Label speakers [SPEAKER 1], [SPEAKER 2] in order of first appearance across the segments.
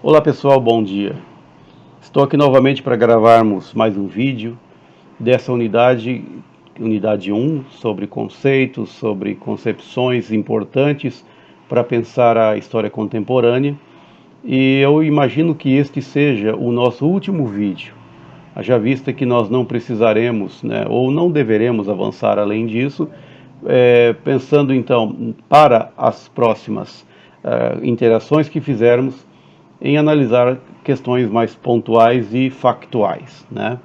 [SPEAKER 1] Olá pessoal, bom dia. Estou aqui novamente para gravarmos mais um vídeo dessa unidade 1, sobre conceitos, sobre concepções importantes para pensar a história contemporânea. E eu imagino que este seja o nosso último vídeo, haja vista que nós não precisaremos, né, ou não deveremos avançar além disso, pensando então para as próximas interações que fizermos em analisar questões mais pontuais e factuais, né?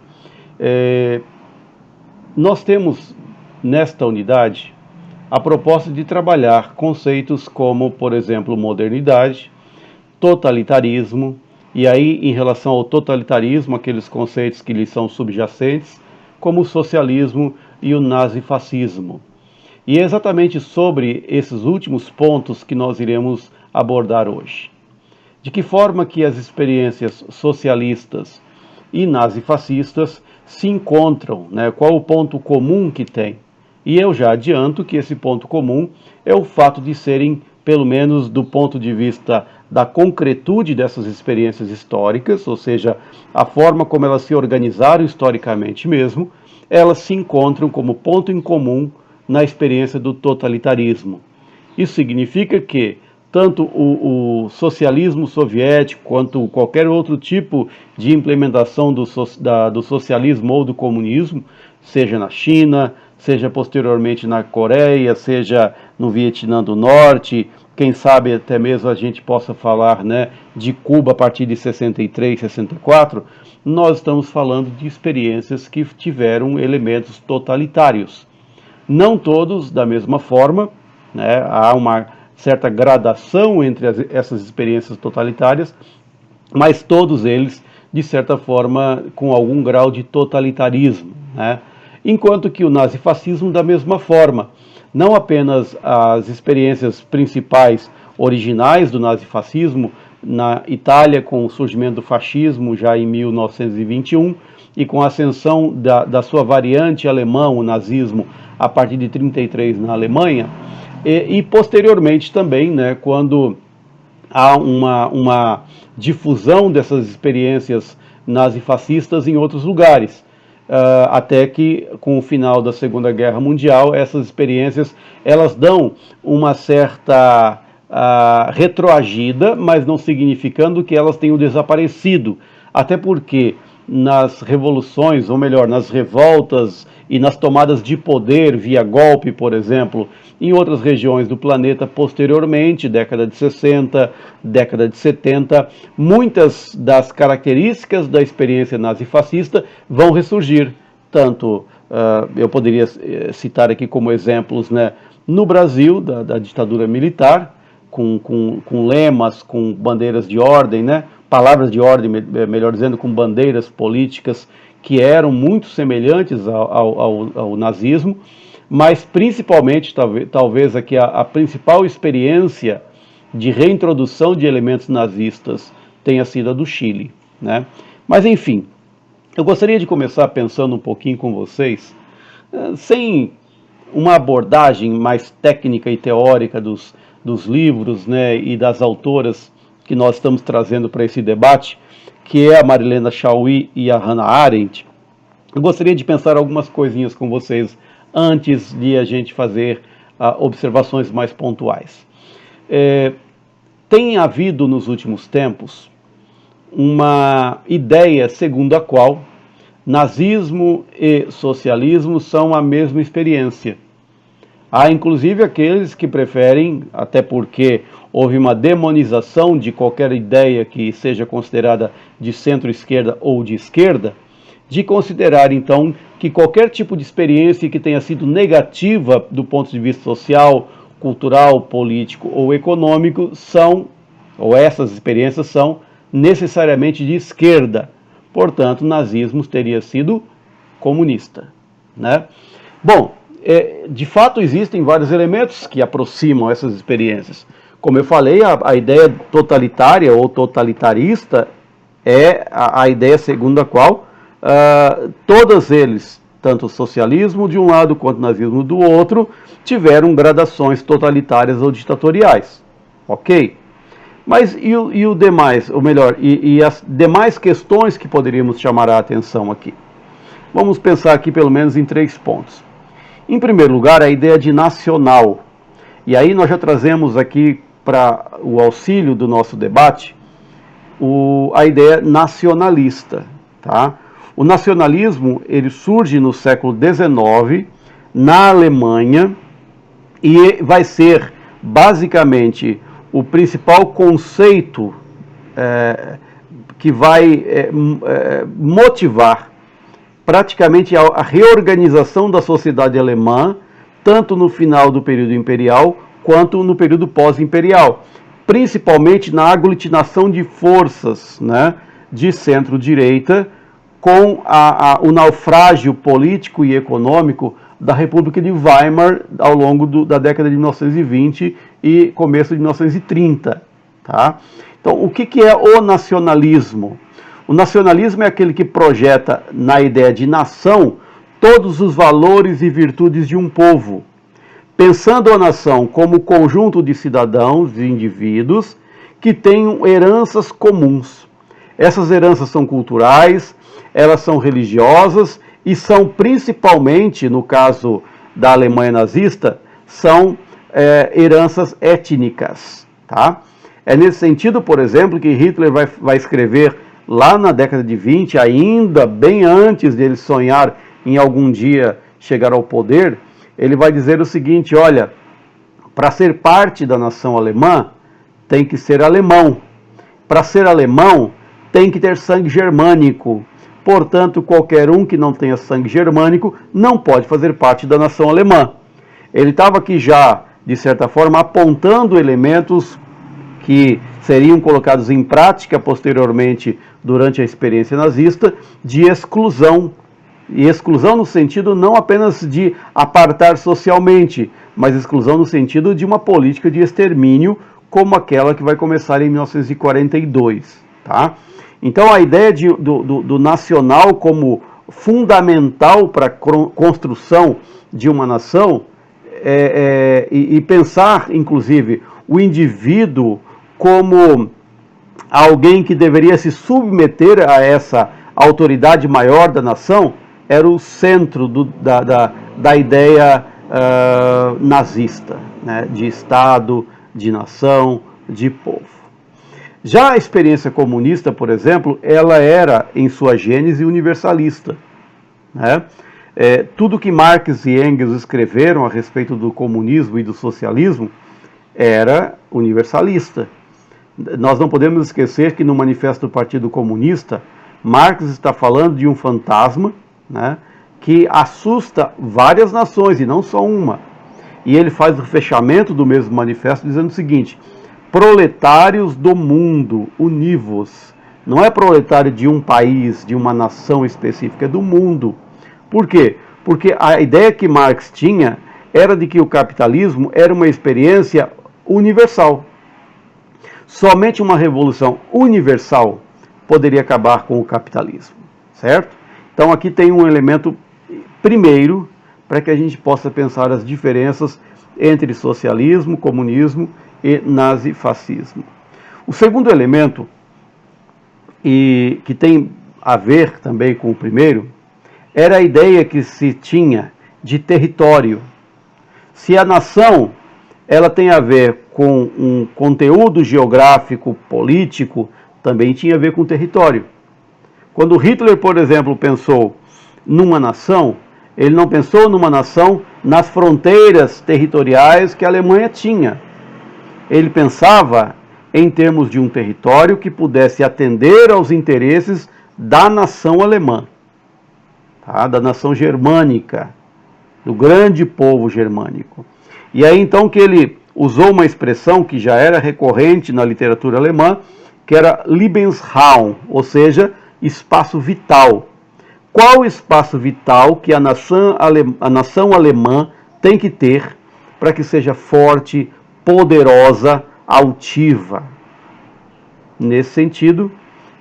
[SPEAKER 1] Nós temos nesta unidade a proposta de trabalhar conceitos como, por exemplo, modernidade, totalitarismo, e aí em relação ao totalitarismo, aqueles conceitos que lhe são subjacentes, como o socialismo e o nazifascismo. E é exatamente sobre esses últimos pontos que nós iremos abordar hoje. De que forma que as experiências socialistas e nazifascistas se encontram, né? Qual o ponto comum que tem? E eu já adianto que esse ponto comum é o fato de serem, pelo menos do ponto de vista da concretude dessas experiências históricas, ou seja, a forma como elas se organizaram historicamente mesmo, elas se encontram como ponto em comum na experiência do totalitarismo. Isso significa que tanto o socialismo soviético quanto qualquer outro tipo de implementação do socialismo ou do comunismo, seja na China, seja posteriormente na Coreia, seja no Vietnã do Norte, quem sabe até mesmo a gente possa falar, né, de Cuba a partir de 63, 64, nós estamos falando de experiências que tiveram elementos totalitários. Não todos da mesma forma, né, há uma certa gradação entre essas experiências totalitárias, mas todos eles, de certa forma, com algum grau de totalitarismo, né? Enquanto que o nazifascismo, da mesma forma, não apenas as experiências principais originais do nazifascismo, na Itália com o surgimento do fascismo já em 1921 e com a ascensão da sua variante alemã, o nazismo, a partir de 33 na Alemanha, e posteriormente também, né, quando há uma difusão dessas experiências nazifascistas em outros lugares. Até que, com o final da Segunda Guerra Mundial, essas experiências elas dão uma certa retroagida, mas não significando que elas tenham desaparecido. Até porque nas revoluções, ou melhor, nas revoltas e nas tomadas de poder via golpe, por exemplo, em outras regiões do planeta posteriormente, década de 60, década de 70, muitas das características da experiência nazifascista vão ressurgir. Tanto, eu poderia citar aqui como exemplos, né, no Brasil, da ditadura militar, com lemas, com bandeiras de ordem, né, palavras de ordem, melhor dizendo, com bandeiras políticas que eram muito semelhantes ao nazismo, mas principalmente, talvez aqui a principal experiência de reintrodução de elementos nazistas tenha sido a do Chile, né? Mas enfim, eu gostaria de começar pensando um pouquinho com vocês, sem uma abordagem mais técnica e teórica dos livros, né, e das autoras que nós estamos trazendo para esse debate, que é a Marilena Chaui e a Hannah Arendt. Eu gostaria de pensar algumas coisinhas com vocês antes de a gente fazer observações mais pontuais. Tem havido nos últimos tempos uma ideia segundo a qual nazismo e socialismo são a mesma experiência. Há inclusive aqueles que preferem, até porque houve uma demonização de qualquer ideia que seja considerada de centro-esquerda ou de esquerda, de considerar então que qualquer tipo de experiência que tenha sido negativa do ponto de vista social, cultural, político ou econômico ou essas experiências são necessariamente de esquerda. Portanto, o nazismo teria sido comunista, né? Bom, de fato existem vários elementos que aproximam essas experiências. Como eu falei, a ideia totalitária ou totalitarista é a ideia segundo a qual todos eles, tanto o socialismo de um lado quanto o nazismo do outro, tiveram gradações totalitárias ou ditatoriais. Ok? Mas e o demais, ou melhor, e as demais questões que poderíamos chamar a atenção aqui? Vamos pensar aqui pelo menos em 3 pontos. Em primeiro lugar, a ideia de nacional. E aí nós já trazemos aqui para o auxílio do nosso debate a ideia nacionalista. Tá? O nacionalismo ele surge no século XIX na Alemanha e vai ser basicamente o principal conceito que vai motivar praticamente a reorganização da sociedade alemã, tanto no final do período imperial quanto no período pós-imperial, principalmente na aglutinação de forças, né, de centro-direita, com o naufrágio político e econômico da República de Weimar ao longo da década de 1920 e começo de 1930. Tá? Então, o que é o nacionalismo? O nacionalismo é aquele que projeta na ideia de nação todos os valores e virtudes de um povo, pensando a nação como conjunto de cidadãos e indivíduos que tenham heranças comuns. Essas heranças são culturais, elas são religiosas e são principalmente, no caso da Alemanha nazista, são heranças étnicas. Tá? É nesse sentido, por exemplo, que Hitler vai escrever lá na década de 20, ainda bem antes dele sonhar em algum dia chegar ao poder, ele vai dizer o seguinte: olha, para ser parte da nação alemã, tem que ser alemão. Para ser alemão, tem que ter sangue germânico. Portanto, qualquer um que não tenha sangue germânico não pode fazer parte da nação alemã. Ele estava aqui já, de certa forma, apontando elementos que seriam colocados em prática posteriormente durante a experiência nazista, de exclusão. E exclusão no sentido não apenas de apartar socialmente, mas exclusão no sentido de uma política de extermínio, como aquela que vai começar em 1942. Tá? Então a ideia do nacional como fundamental para a construção de uma nação e pensar, inclusive, o indivíduo como alguém que deveria se submeter a essa autoridade maior da nação, era o centro da ideia nazista, né, de Estado, de nação, de povo. Já a experiência comunista, por exemplo, ela era, em sua gênese, universalista. Né? Tudo que Marx e Engels escreveram a respeito do comunismo e do socialismo era universalista. Nós não podemos esquecer que no Manifesto do Partido Comunista, Marx está falando de um fantasma, né, que assusta várias nações, e não só uma. E ele faz o fechamento do mesmo manifesto dizendo o seguinte: proletários do mundo, univos. Não é proletário de um país, de uma nação específica, é do mundo. Por quê? Porque a ideia que Marx tinha era de que o capitalismo era uma experiência universal. Somente uma revolução universal poderia acabar com o capitalismo, certo? Então aqui tem um elemento primeiro para que a gente possa pensar as diferenças entre socialismo, comunismo e nazifascismo. O segundo elemento, e que tem a ver também com o primeiro, era a ideia que se tinha de território. Se a nação ela tem a ver com um conteúdo geográfico, político, também tinha a ver com território. Quando Hitler, por exemplo, pensou numa nação, ele não pensou numa nação nas fronteiras territoriais que a Alemanha tinha. Ele pensava em termos de um território que pudesse atender aos interesses da nação alemã, tá? Da nação germânica, do grande povo germânico. E aí então que ele usou uma expressão que já era recorrente na literatura alemã, que era Lebensraum, ou seja, espaço vital. Qual o espaço vital que a nação alemã tem que ter para que seja forte, poderosa, altiva? Nesse sentido,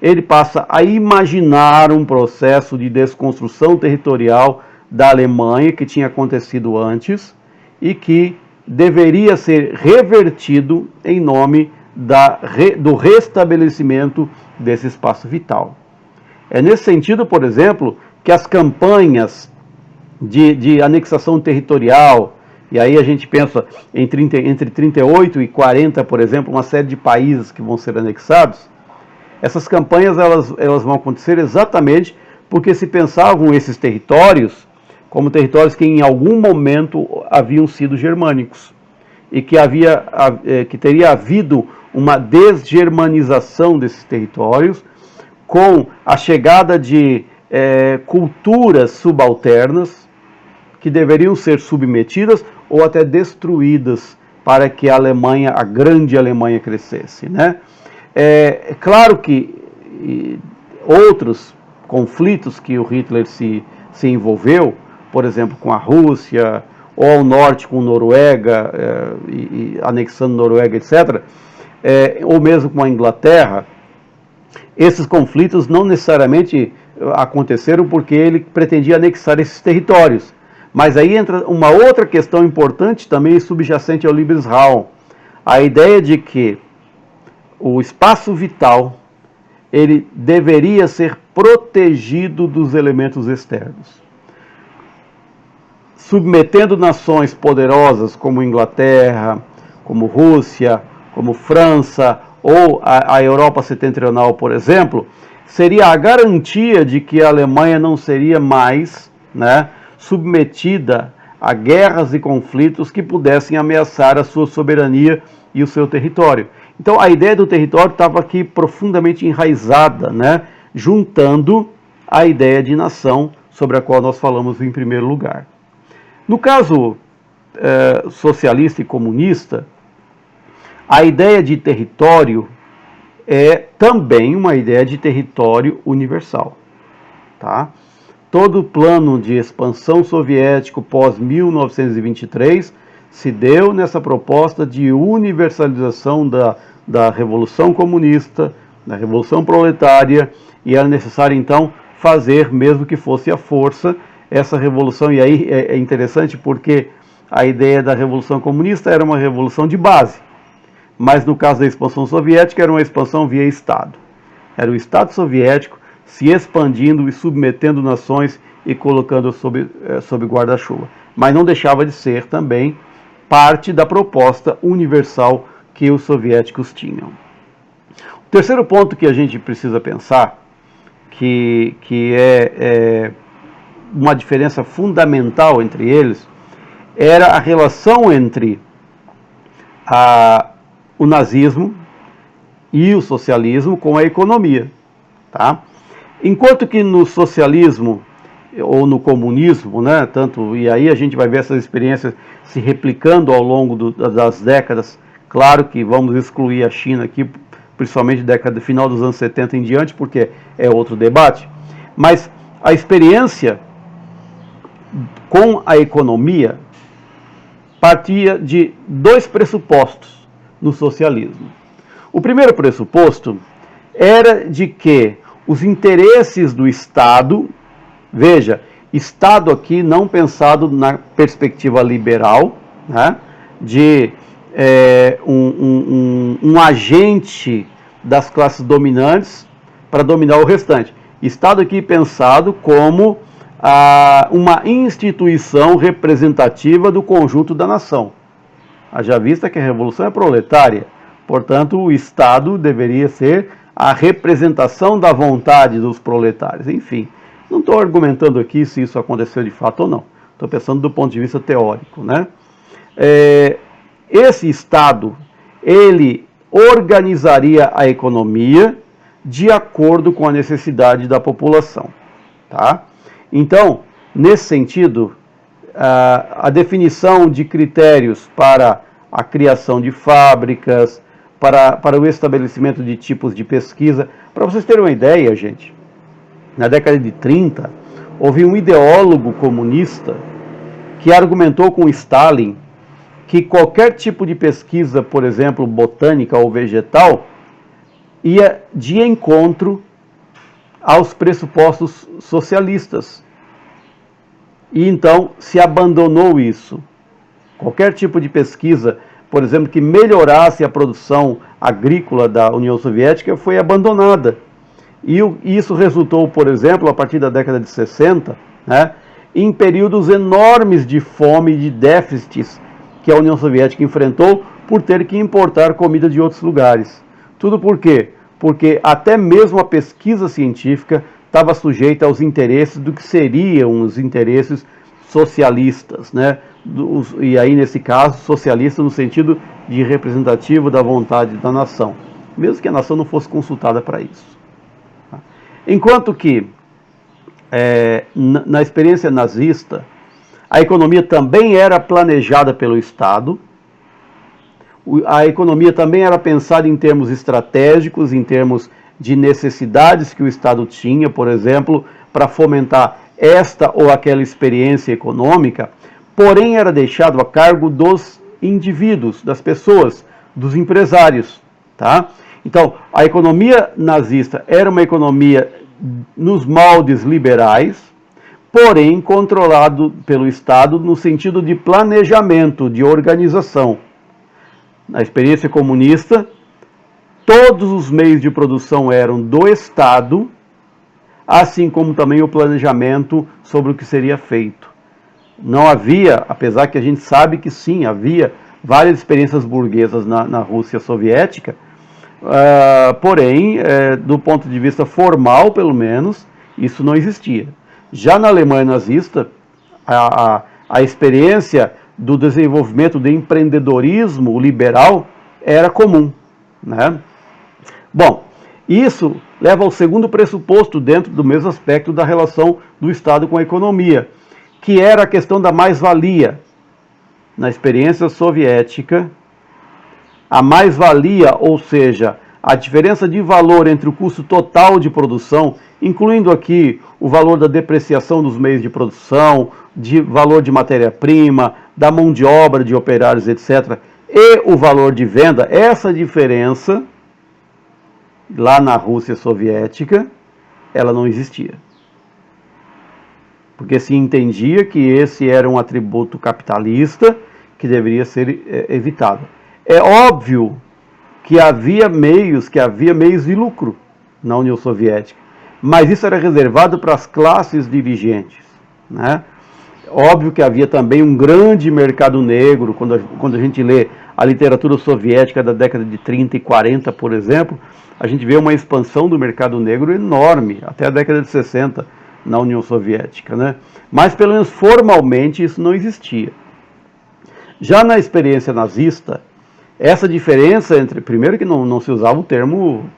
[SPEAKER 1] ele passa a imaginar um processo de desconstrução territorial da Alemanha que tinha acontecido antes e que deveria ser revertido em nome do restabelecimento desse espaço vital. É nesse sentido, por exemplo, que as campanhas de anexação territorial, e aí a gente pensa entre 38 e 40, por exemplo, uma série de países que vão ser anexados, essas campanhas elas vão acontecer exatamente porque se pensavam esses territórios como territórios que em algum momento haviam sido germânicos e que teria havido uma desgermanização desses territórios com a chegada de culturas subalternas que deveriam ser submetidas ou até destruídas para que a grande Alemanha crescesse, né? É claro que outros conflitos que o Hitler se envolveu, por exemplo, com a Rússia, ou ao norte com Noruega, anexando Noruega, etc., ou mesmo com a Inglaterra, esses conflitos não necessariamente aconteceram porque ele pretendia anexar esses territórios. Mas aí entra uma outra questão importante também subjacente ao Lebensraum, a ideia de que o espaço vital ele deveria ser protegido dos elementos externos. Submetendo nações poderosas como Inglaterra, como Rússia, como França ou a Europa setentrional, por exemplo, seria a garantia de que a Alemanha não seria mais, né, submetida a guerras e conflitos que pudessem ameaçar a sua soberania e o seu território. Então a ideia do território estava aqui profundamente enraizada, né, juntando a ideia de nação sobre a qual nós falamos em primeiro lugar. No caso socialista e comunista, a ideia de território é também uma ideia de território universal. Tá? Todo o plano de expansão soviético pós-1923 se deu nessa proposta de universalização da Revolução Comunista, da Revolução Proletária, e era necessário então fazer, mesmo que fosse à força, essa revolução. E aí é interessante porque a ideia da Revolução Comunista era uma revolução de base, mas no caso da expansão soviética era uma expansão via Estado. Era o Estado soviético se expandindo e submetendo nações e colocando sob guarda-chuva. Mas não deixava de ser também parte da proposta universal que os soviéticos tinham. O terceiro ponto que a gente precisa pensar, que é uma diferença fundamental entre eles, era a relação entre o nazismo e o socialismo com a economia. Tá? Enquanto que no socialismo ou no comunismo, né, e aí a gente vai ver essas experiências se replicando ao longo das décadas, claro que vamos excluir a China aqui, principalmente final dos anos 70 em diante, porque é outro debate, mas a experiência com a economia partia de dois pressupostos no socialismo. O primeiro pressuposto era de que os interesses do Estado, veja, Estado aqui não pensado na perspectiva liberal, né, de um agente das classes dominantes para dominar o restante. Estado aqui pensado como uma instituição representativa do conjunto da nação. Haja vista que a revolução é proletária, portanto o Estado deveria ser a representação da vontade dos proletários. Enfim, não estou argumentando aqui se isso aconteceu de fato ou não. Estou pensando do ponto de vista teórico, né? Esse Estado, ele organizaria a economia de acordo com a necessidade da população, tá? Então, nesse sentido, a definição de critérios para a criação de fábricas, para o estabelecimento de tipos de pesquisa. Para vocês terem uma ideia, gente, na década de 30, houve um ideólogo comunista que argumentou com Stalin que qualquer tipo de pesquisa, por exemplo, botânica ou vegetal, ia de encontro aos pressupostos socialistas. E então se abandonou isso. Qualquer tipo de pesquisa, por exemplo, que melhorasse a produção agrícola da União Soviética foi abandonada. E isso resultou, por exemplo, a partir da década de 60, né, em períodos enormes de fome e de déficits que a União Soviética enfrentou por ter que importar comida de outros lugares. Tudo por quê? Porque até mesmo a pesquisa científica estava sujeita aos interesses do que seriam os interesses socialistas, né? E aí, nesse caso, socialista no sentido de representativo da vontade da nação, mesmo que a nação não fosse consultada para isso. Enquanto que, na experiência nazista, a economia também era planejada pelo Estado, a economia também era pensada em termos estratégicos, em termos de necessidades que o Estado tinha, por exemplo, para fomentar esta ou aquela experiência econômica, porém era deixado a cargo dos indivíduos, das pessoas, dos empresários, tá? Então, a economia nazista era uma economia nos moldes liberais, porém controlado pelo Estado no sentido de planejamento, de organização. Na experiência comunista, todos os meios de produção eram do Estado, assim como também o planejamento sobre o que seria feito. Não havia, apesar que a gente sabe que sim, havia várias experiências burguesas na Rússia soviética, porém, do ponto de vista formal, pelo menos, isso não existia. Já na Alemanha nazista, a experiência do desenvolvimento do empreendedorismo liberal era comum, né? Bom, isso leva ao segundo pressuposto dentro do mesmo aspecto da relação do Estado com a economia, que era a questão da mais-valia. Na experiência soviética, a mais-valia, ou seja, a diferença de valor entre o custo total de produção, incluindo aqui o valor da depreciação dos meios de produção, de valor de matéria-prima, da mão de obra de operários, etc., e o valor de venda, essa diferença, lá na Rússia soviética, ela não existia. Porque se entendia que esse era um atributo capitalista que deveria ser evitado. É óbvio que havia meios de lucro na União Soviética, mas isso era reservado para as classes dirigentes, né? Óbvio que havia também um grande mercado negro, quando a gente lê a literatura soviética da década de 30 e 40, por exemplo, a gente vê uma expansão do mercado negro enorme, até a década de 60 na União Soviética, né? Mas pelo menos formalmente isso não existia. Já na experiência nazista, essa diferença entre, primeiro que não se usava o termo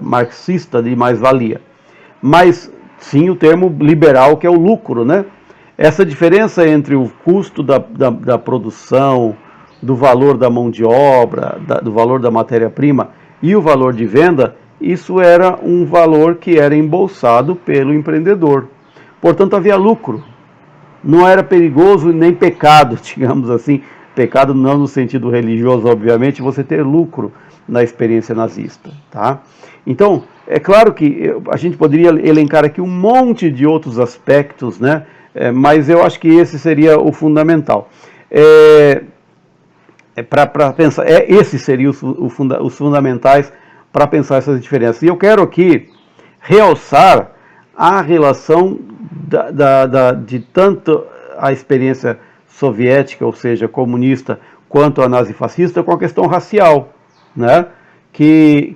[SPEAKER 1] marxista de mais-valia, mas sim o termo liberal, que é o lucro, né? Essa diferença entre o custo da produção, do valor da mão de obra, do valor da matéria-prima e o valor de venda, isso era um valor que era embolsado pelo empreendedor. Portanto, havia lucro. Não era perigoso nem pecado, digamos assim. Pecado não no sentido religioso, obviamente, você ter lucro na experiência nazista, tá? Então, é claro que a gente poderia elencar aqui um monte de outros aspectos, né? Mas eu acho que esse seria o fundamental. Para pensar, esses seriam os fundamentais para pensar essas diferenças. E eu quero aqui realçar a relação de tanto a experiência soviética, ou seja, comunista, quanto a nazifascista, com a questão racial, né? E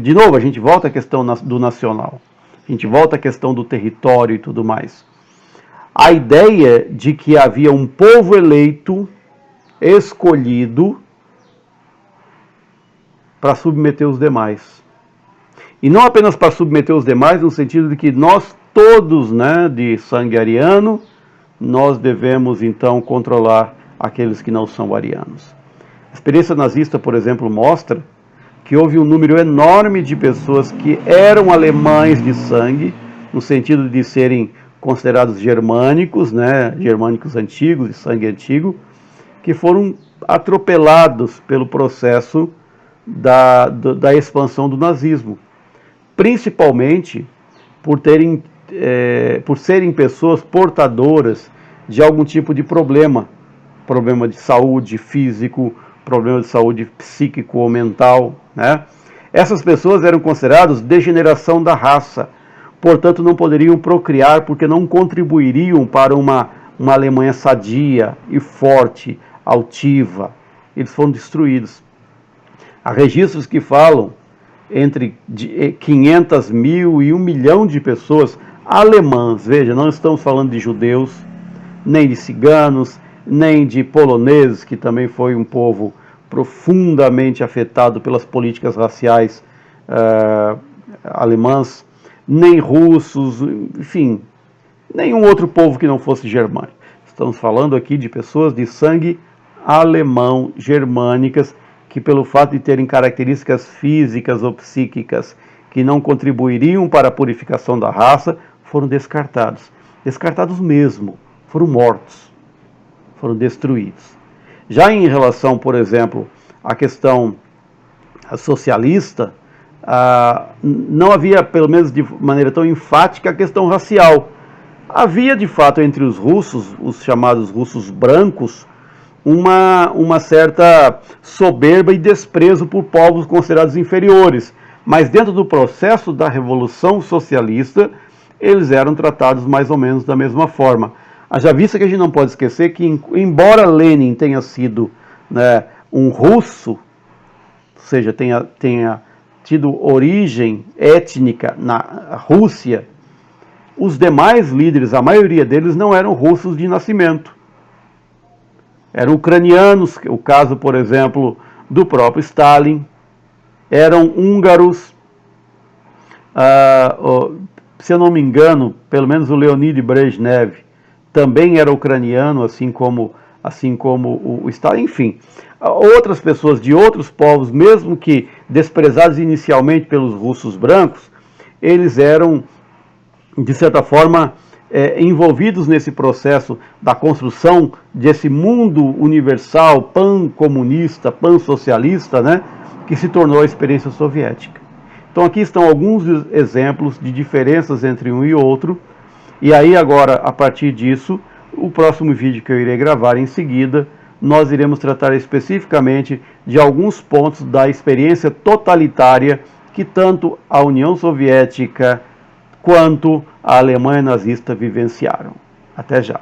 [SPEAKER 1] de novo, a gente volta à questão do nacional, a gente volta à questão do território e tudo mais. A ideia de que havia um povo eleito, escolhido, para submeter os demais. E não apenas para submeter os demais, no sentido de que nós todos, né, de sangue ariano, nós devemos então controlar aqueles que não são arianos. A experiência nazista, por exemplo, mostra que houve um número enorme de pessoas que eram alemães de sangue, no sentido de serem considerados germânicos, né, germânicos antigos, de sangue antigo, que foram atropelados pelo processo da expansão do nazismo, principalmente por serem pessoas portadoras de algum tipo de problema de saúde, físico, problema de saúde psíquico ou mental, né? Essas pessoas eram consideradas degeneração da raça, portanto não poderiam procriar porque não contribuiriam para uma Alemanha sadia e forte, altiva. Eles foram destruídos. Há registros que falam entre 500 mil e 1 milhão de pessoas alemãs. Veja, não estamos falando de judeus, nem de ciganos, nem de poloneses, que também foi um povo profundamente afetado pelas políticas raciais alemãs, nem russos, enfim, nenhum outro povo que não fosse germânico. Estamos falando aqui de pessoas de sangue alemão, germânicas, que pelo fato de terem características físicas ou psíquicas que não contribuiriam para a purificação da raça, foram descartados. Descartados mesmo, foram mortos, foram destruídos. Já em relação, por exemplo, à questão socialista, não havia, pelo menos de maneira tão enfática, a questão racial. Havia, de fato, entre os russos, os chamados russos brancos, uma certa soberba e desprezo por povos considerados inferiores. Mas dentro do processo da Revolução Socialista, eles eram tratados mais ou menos da mesma forma. Haja vista que a gente não pode esquecer que, embora Lenin tenha sido, né, um russo, ou seja, tenha tido origem étnica na Rússia, os demais líderes, a maioria deles, não eram russos de nascimento. Eram ucranianos, o caso, por exemplo, do próprio Stalin, eram húngaros, se eu não me engano, pelo menos o Leonid Brezhnev também era ucraniano, assim como o Stalin, enfim. Outras pessoas de outros povos, mesmo que desprezados inicialmente pelos russos brancos, eles eram, de certa forma, envolvidos nesse processo da construção desse mundo universal, pan-comunista, pan-socialista, né, que se tornou a experiência soviética. Então aqui estão alguns exemplos de diferenças entre um e outro, e aí agora, a partir disso, o próximo vídeo que eu irei gravar em seguida, nós iremos tratar especificamente de alguns pontos da experiência totalitária que tanto a União Soviética quanto a Alemanha nazista vivenciaram. Até já!